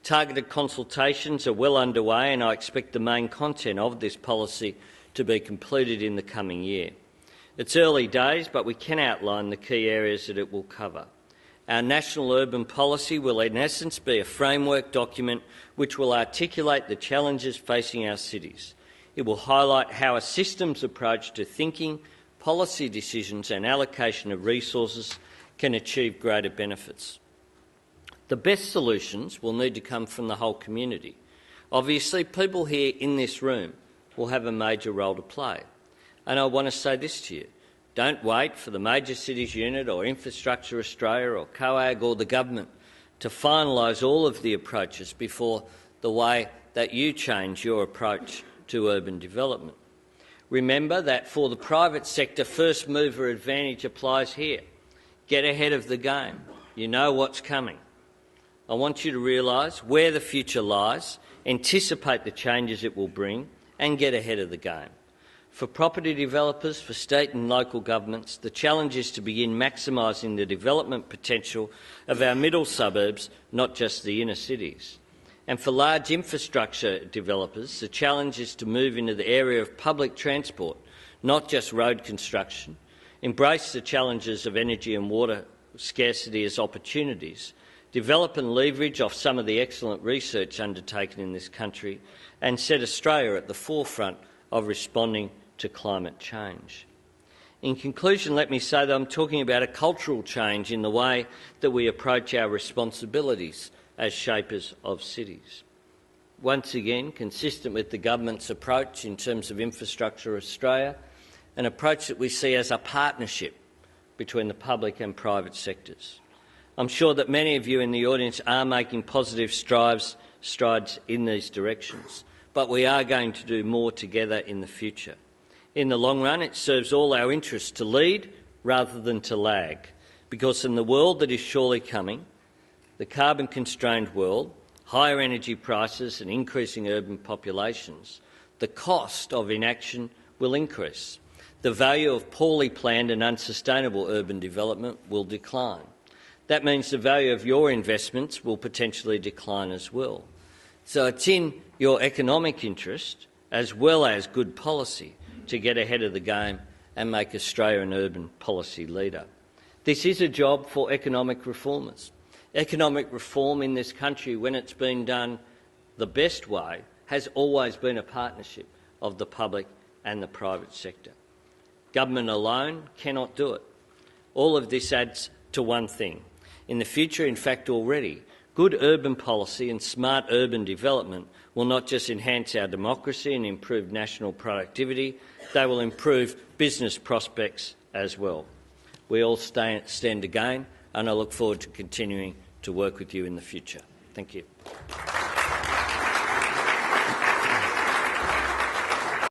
Targeted consultations are well underway, and I expect the main content of this policy to be completed in the coming year. It's early days, but we can outline the key areas that it will cover. Our national urban policy will in essence be a framework document which will articulate the challenges facing our cities. It will highlight how a systems approach to thinking, policy decisions and allocation of resources can achieve greater benefits. The best solutions will need to come from the whole community. Obviously, people here in this room will have a major role to play. And I want to say this to you. Don't wait for the Major Cities Unit or Infrastructure Australia or COAG or the government to finalise all of the approaches before the way that you change your approach to urban development. Remember that for the private sector, first mover advantage applies here. Get ahead of the game. You know what's coming. I want you to realise where the future lies, anticipate the changes it will bring and get ahead of the game. For property developers, for state and local governments, the challenge is to begin maximising the development potential of our middle suburbs, not just the inner cities. And for large infrastructure developers, the challenge is to move into the area of public transport, not just road construction, embrace the challenges of energy and water scarcity as opportunities, develop and leverage off some of the excellent research undertaken in this country, and set Australia at the forefront of responding to climate change. In conclusion, let me say that I'm talking about a cultural change in the way that we approach our responsibilities as shapers of cities. Once again, consistent with the government's approach in terms of Infrastructure Australia, an approach that we see as a partnership between the public and private sectors. I'm sure that many of you in the audience are making positive strides in these directions, but we are going to do more together in the future. In the long run, it serves all our interests to lead rather than to lag, because in the world that is surely coming, the carbon-constrained world, higher energy prices and increasing urban populations, the cost of inaction will increase. The value of poorly planned and unsustainable urban development will decline. That means the value of your investments will potentially decline as well. So it's in your economic interest, as well as good policy, to get ahead of the game and make Australia an urban policy leader. This is a job for economic reformers. Economic reform in this country, when it's been done the best way, has always been a partnership of the public and the private sector. Government alone cannot do it. All of this adds to one thing. In the future, in fact already, good urban policy and smart urban development will not just enhance our democracy and improve national productivity, they will improve business prospects as well. We all stand to gain, and I look forward to continuing to work with you in the future. Thank you.